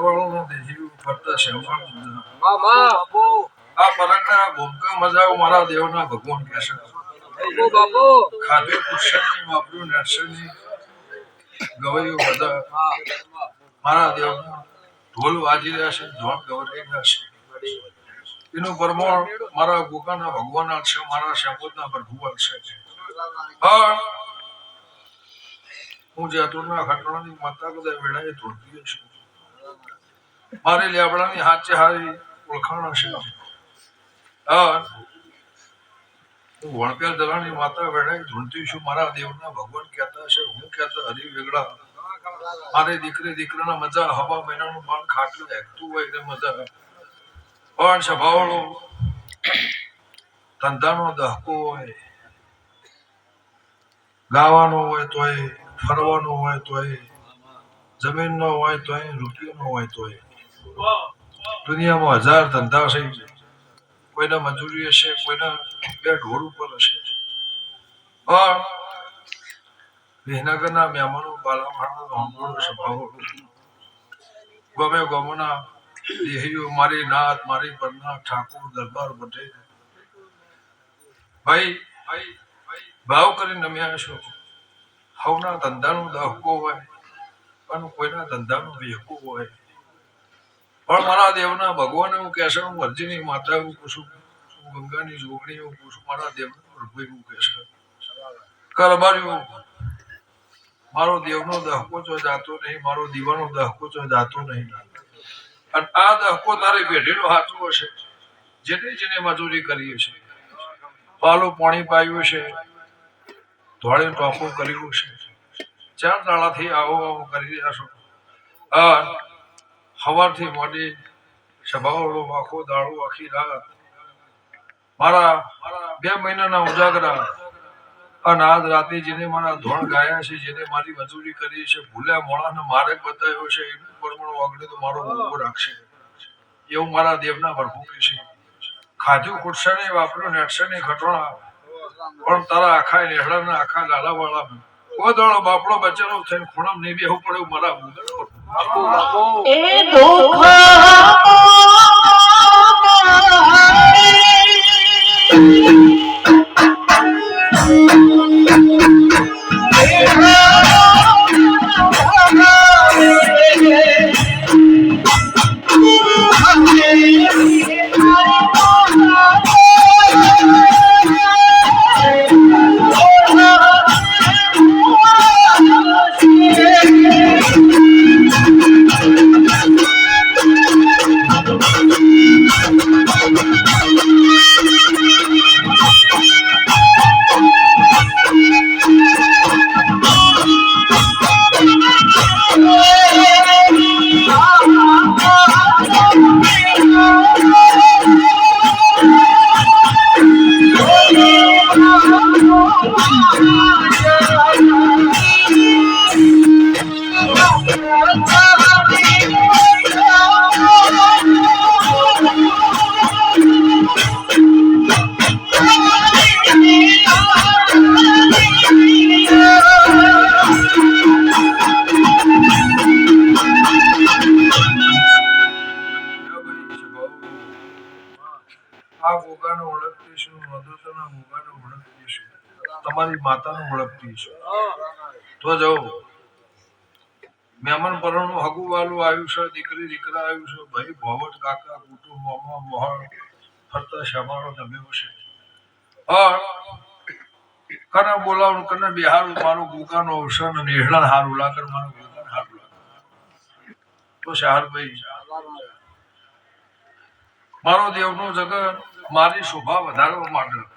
વાળો દેહી ફરતા શ્યામળ આ પરંગના ભૂમકા મજાઓ મારા દેવના ભગવાન કહેશે ખાધું પુષ્યની વાપર્યું નરસની ગવાયું બધા મારા દેવના ઢોલ વાજી રહ્યા છે ધોણ ગવરાઈ રહ્યા છે એનું પરમાણ મારા ગોગાના ભગવાન છે મારા શ્યામોદના પ્રભુ છે હું જેતુરના ખટણાની માતા બધા વેળાએ ધોળતી છું મારી લેબડાની હાચે હારી ઓળખાણ હશે હું વણકેલ દલાની માતા વેળાએ ધૂણતી છું મારા દેવના ભગવાન કહેતા છે હું કહેતા હરી વેગડા મારી દીકરાના મજા હવા મહિનાનું બાણ ખાટલું હેકતું હોય એટલે મજા પણ સ્વભાવનો ધંધાનો દહકો હોય ગાવાનો હોય તોય ફરવાનો હોય તોય જમીનનો હોય તોય રૂપિયાનો હોય તોય દુનિયામાં હજાર ધંધા છે કોઈના મજૂરી હશે કોઈના બે ઢોર ઉપર હશે પણ વિહનગરના મહેમાનો બાલાવાળાનો સ્વભાવ ગમે ગમના દેહીઓ મારી નાથ મારી પરના ઠાકોર દરબાર બધે ભાઈ ભાવ કરીને નમ્યા છો હવના ધંધાનો દહકો હોય અને કોઈના ધંધાનો વેહકો હોય પણ મારા દેવના ભગવાન એવું કહેશે હું અરજીની માતા એવું પૂછું હું ગંગાની જોગણી એવું પૂછું મારા દેવના પ્રભુ એવું કહેશે કરબાર્યું મારો દેવનો દહકો જો જાતો નહીં મારો દીવાનો દહકો જો જાતો નહીં અને આ દહકો તારી પેઢીનો હાથો હશે જેને મજૂરી કરી છે પાલું પાણી પાયું છે ધોળે ટોપો કર્યું છે ચાર દાડાથી આવો કરી રહ્યા છો સવારથી મોડી સભાવાળો આખો દાડો આખી રાત મારા 2 મહિનાના ઉજાગરા અને આજ રાતે જેને મારા ધોણ ગાયા છે જેને મારી મજૂરી કરી છે ભૂલ્યા મોળાને માર્ગ બતાવ્યો છે એનું પરમાણુ આગળ તો મારો ઉભો રાખશે એવું મારા દેવના પ્રભુ કે છે ખાધું ખુરશાને વાપર્યું નેટસાની ખટોણા પણ તારા આખા નેહડાના આખા લાલાવાળા કોઈ દાડો બાપડો બચેલો થઈને ખૂણામાં નહીં બેહવું પડે મારા એ દુઃખ તમારી માતાનું ઓળખતી છે તો જાઓ મહેમાન પરણનું હગું વાલું આવ્યું છે દીકરી દીકરા આવ્યું છે ભાઈ ભોવટ કાકા કુટુંબ મામા મોહણ ફરતા શ્યામાળો નમ્યો છે કને બોલાવું કને બિહારું મારું ગુગાનો અવસર નેહડા હારું લાગે મારું ગુગાન હારું લાગે તો શાહરભાઈ મારો દેવનો જગત મારી શોભા વધારવા માટે